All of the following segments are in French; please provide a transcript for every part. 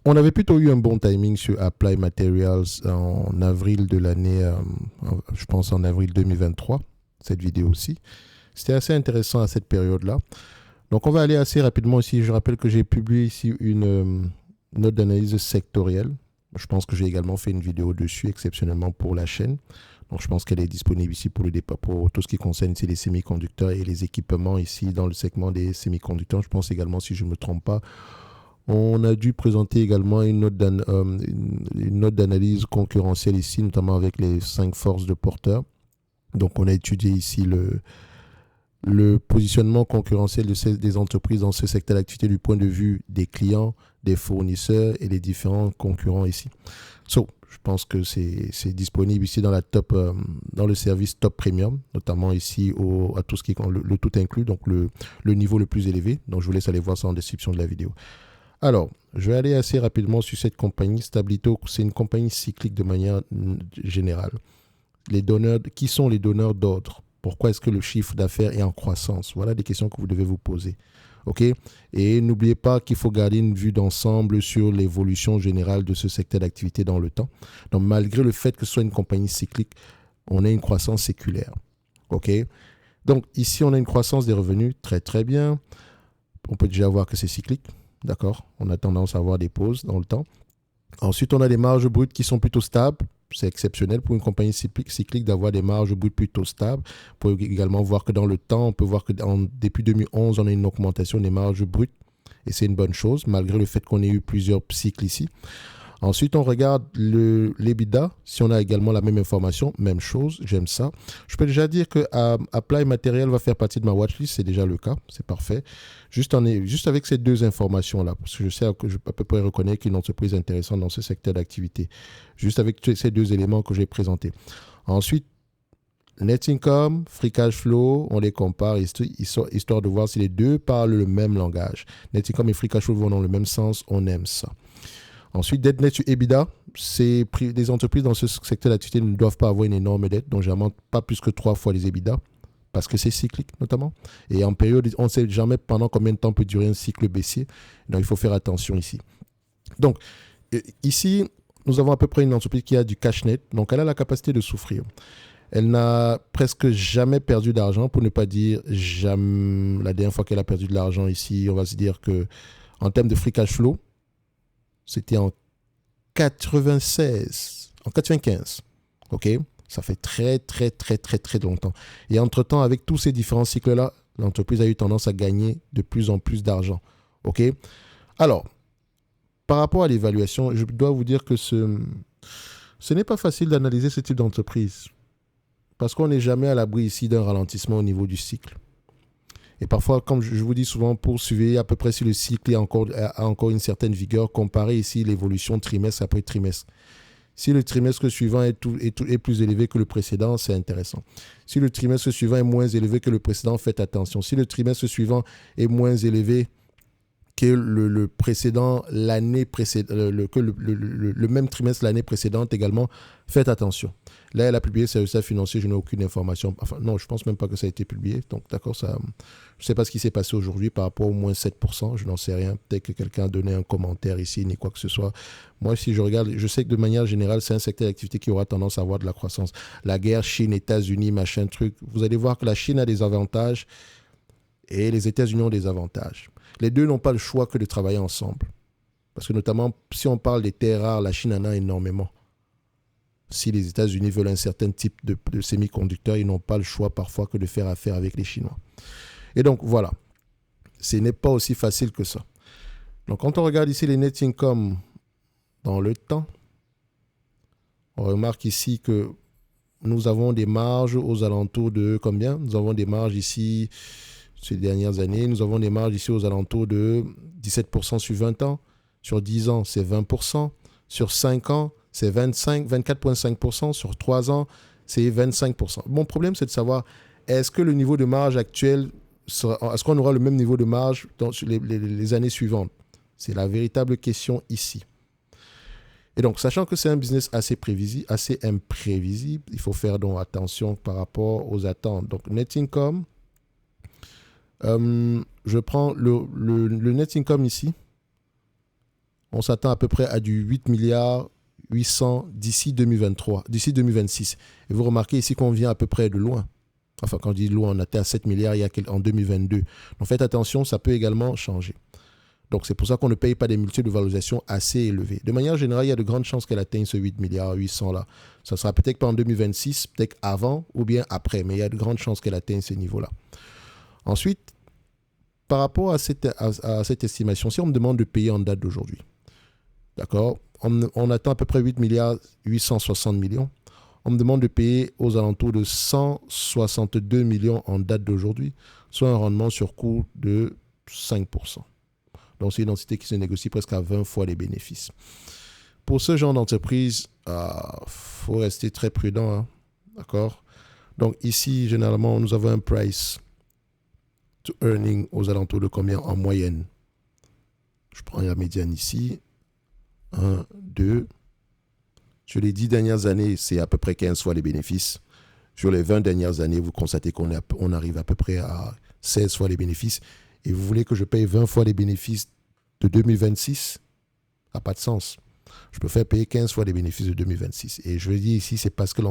On avait plutôt eu un bon timing sur Apply Materials en avril de l'année, je pense en avril 2023, cette vidéo aussi. C'était assez intéressant à cette période-là. Donc on va aller assez rapidement ici. Je rappelle que j'ai publié ici une note d'analyse sectorielle. Je pense que j'ai également fait une vidéo dessus exceptionnellement pour la chaîne. Donc je pense qu'elle est disponible ici pour le départ, pour tout ce qui concerne ici les semi-conducteurs et les équipements ici dans le segment des semi-conducteurs. Je pense également, si je ne me trompe pas, on a dû présenter également une note d'analyse concurrentielle ici, notamment avec les 5 forces de porteurs. Donc on a étudié ici le positionnement concurrentiel des entreprises dans ce secteur d'activité du point de vue des clients, des fournisseurs et des différents concurrents ici. Je pense que c'est disponible ici dans dans le service Top Premium, notamment ici à tout ce qui est le tout inclus, donc le niveau le plus élevé. Donc je vous laisse aller voir ça en description de la vidéo. Alors, je vais aller assez rapidement sur cette compagnie. Stablito, c'est une compagnie cyclique de manière générale. Qui sont les donneurs d'ordre? Pourquoi est-ce que le chiffre d'affaires est en croissance? Voilà des questions que vous devez vous poser. OK? Et n'oubliez pas qu'il faut garder une vue d'ensemble sur l'évolution générale de ce secteur d'activité dans le temps. Donc, malgré le fait que ce soit une compagnie cyclique, on a une croissance séculaire. OK? Donc, ici, on a une croissance des revenus très, très bien. On peut déjà voir que c'est cyclique. D'accord? On a tendance à avoir des pauses dans le temps. Ensuite, on a des marges brutes qui sont plutôt stables. C'est exceptionnel pour une compagnie cyclique d'avoir des marges brutes plutôt stables. On peut également voir que dans le temps, on peut voir que depuis 2011, on a une augmentation des marges brutes. Et c'est une bonne chose, malgré le fait qu'on ait eu plusieurs cycles ici. Ensuite, on regarde l'EBITDA. Si on a également la même information, même chose, j'aime ça. Je peux déjà dire que Apply Material va faire partie de ma watchlist, c'est déjà le cas, c'est parfait. Juste avec ces deux informations-là, parce que je sais que je peux à peu près reconnaître qu'une entreprise intéressante dans ce secteur d'activité. Juste avec ces deux éléments que j'ai présentés. Ensuite, net income, free cash flow, on les compare, histoire de voir si les deux parlent le même langage. Net income et free cash flow vont dans le même sens, on aime ça. Ensuite, dette nette sur EBITDA, les entreprises dans ce secteur d'activité ne doivent pas avoir une énorme dette, donc généralement pas plus que 3 fois les EBITDA, parce que c'est cyclique notamment. Et en période, on ne sait jamais pendant combien de temps peut durer un cycle baissier, donc il faut faire attention ici. Donc, ici, nous avons à peu près une entreprise qui a du cash net, donc elle a la capacité de souffrir. Elle n'a presque jamais perdu d'argent, pour ne pas dire jamais. La dernière fois qu'elle a perdu de l'argent ici, on va se dire que en termes de free cash flow, c'était en 95. OK? Ça fait très, très, très, très, très longtemps. Et entre-temps, avec tous ces différents cycles-là, l'entreprise a eu tendance à gagner de plus en plus d'argent. OK? Alors, par rapport à l'évaluation, je dois vous dire que ce n'est pas facile d'analyser ce type d'entreprise. Parce qu'on n'est jamais à l'abri ici d'un ralentissement au niveau du cycle. Et parfois, comme je vous dis souvent, pour suivre à peu près si le cycle a encore une certaine vigueur, comparez ici l'évolution trimestre après trimestre. Si le trimestre suivant est plus élevé que le précédent, c'est intéressant. Si le trimestre suivant est moins élevé que le précédent, faites attention. Si le trimestre suivant est moins élevé que le précédent, le même trimestre l'année précédente également, faites attention. Là, elle a publié ses résultats financiers, je n'ai aucune information. Enfin, non, je ne pense même pas que ça a été publié. Donc, d'accord, je ne sais pas ce qui s'est passé aujourd'hui par rapport au moins 7%, je n'en sais rien. Peut-être que quelqu'un a donné un commentaire ici, ni quoi que ce soit. Moi, si je regarde, je sais que de manière générale, c'est un secteur d'activité qui aura tendance à avoir de la croissance. La guerre Chine, États-Unis, machin, truc. Vous allez voir que la Chine a des avantages et les États-Unis ont des avantages. Les deux n'ont pas le choix que de travailler ensemble. Parce que notamment, si on parle des terres rares, la Chine en a énormément. Si les États-Unis veulent un certain type de semi-conducteurs, ils n'ont pas le choix parfois que de faire affaire avec les Chinois. Et donc, voilà. Ce n'est pas aussi facile que ça. Donc, quand on regarde ici les net income dans le temps, on remarque ici que nous avons des marges aux alentours de combien? Nous avons des marges ici, ces dernières années, nous avons des marges ici aux alentours de 17% sur 20 ans. Sur 10 ans, c'est 20%. Sur 5 ans, c'est 24,5%. Sur 3 ans, c'est 25%. Mon problème, c'est de savoir, est-ce que le niveau de marge actuel, est-ce qu'on aura le même niveau de marge sur les années suivantes? C'est la véritable question ici. Et donc, sachant que c'est un business assez imprévisible, il faut faire donc attention par rapport aux attentes. Donc, net income, je prends le net income ici. on s'attend à peu près à du 8 milliards 800 d'ici 2023, d'ici 2026. Et vous remarquez ici qu'on vient à peu près de loin. Enfin, quand je dis loin, on était à 7 milliards en 2022. Donc faites attention, ça peut également changer. Donc c'est pour ça qu'on ne paye pas des multiples de valorisation assez élevés. De manière générale, il y a de grandes chances qu'elle atteigne ce 8 milliards 800 là. Ça sera peut-être pas en 2026, peut-être avant ou bien après, mais il y a de grandes chances qu'elle atteigne ces niveaux-là. Ensuite, par rapport à cette estimation, si on me demande de payer en date d'aujourd'hui, d'accord, on attend à peu près 8 milliards 860 millions. On me demande de payer aux alentours de 162 millions en date d'aujourd'hui, soit un rendement sur cours de 5%. Donc, c'est une entité qui se négocie presque à 20 fois les bénéfices. Pour ce genre d'entreprise, faut rester très prudent. Hein, d'accord? Donc, ici, généralement, nous avons un price to earning aux alentours de combien en moyenne? Je prends la médiane ici. 1, 2. Sur les 10 dernières années, c'est à peu près 15 fois les bénéfices. Sur les 20 dernières années, vous constatez qu'on arrive à peu près à 16 fois les bénéfices. Et vous voulez que je paye 20 fois les bénéfices de 2026? Ça n'a pas de sens. Je préfère payer 15 fois les bénéfices de 2026. Et je le dis ici, c'est parce que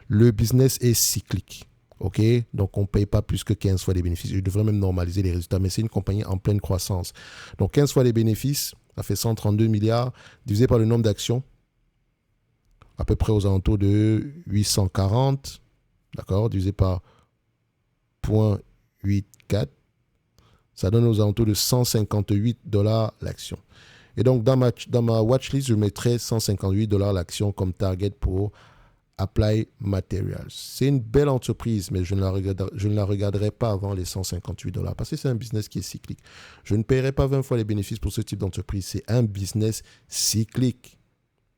le business est cyclique. OK? Donc, on ne paye pas plus que 15 fois les bénéfices. Je devrais même normaliser les résultats. Mais c'est une compagnie en pleine croissance. Donc, 15 fois les bénéfices, ça fait 132 milliards, divisé par le nombre d'actions, à peu près aux alentours de 840, d'accord, divisé par 0,84, ça donne aux alentours de 158 $ l'action. Et donc, dans ma watchlist, je mettrai 158 $ l'action comme target pour Applied Materials. C'est une belle entreprise, mais je ne la regarderai pas avant les 158 $ parce que c'est un business qui est cyclique. Je ne paierai pas 20 fois les bénéfices pour ce type d'entreprise. C'est un business cyclique.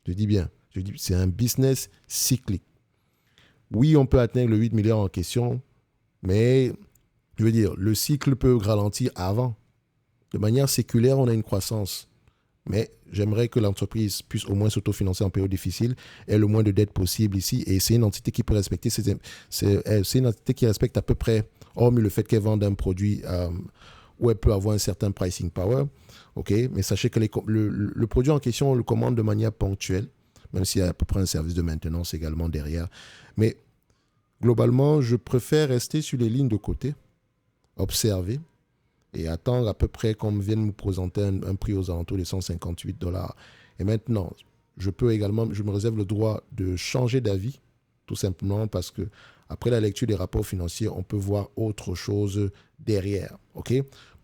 Je dis bien, c'est un business cyclique. Oui, on peut atteindre le 8 milliards en question, mais je veux dire, le cycle peut ralentir avant. De manière séculaire, on a une croissance. Mais j'aimerais que l'entreprise puisse au moins s'autofinancer en période difficile, ait le moins de dettes possible ici. Et c'est une entité qui peut respecter, c'est une entité qui respecte à peu près, hormis le fait qu'elle vende un produit où elle peut avoir un certain pricing power. Okay? Mais sachez que le produit en question, on le commande de manière ponctuelle, même s'il y a à peu près un service de maintenance également derrière. Mais globalement, je préfère rester sur les lignes de côté, observer, et attendre à peu près qu'on vienne me présenter un prix aux alentours de 158 $. Et maintenant, je me réserve le droit de changer d'avis, tout simplement parce que après la lecture des rapports financiers, on peut voir autre chose derrière. OK?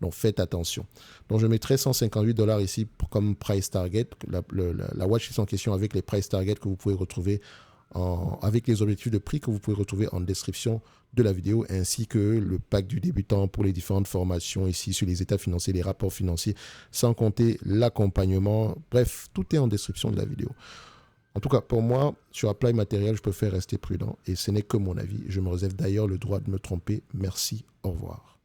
Donc, faites attention. Donc, je mettrai 158 $ ici comme price target, la watchlist en question avec les price targets que vous pouvez retrouver avec les objectifs de prix que vous pouvez retrouver en description de la vidéo, ainsi que le pack du débutant pour les différentes formations ici sur les états financiers, les rapports financiers, sans compter l'accompagnement. Bref, tout est en description de la vidéo. En tout cas, pour moi, sur Applied Materials, je préfère rester prudent et ce n'est que mon avis. Je me réserve d'ailleurs le droit de me tromper. Merci, au revoir.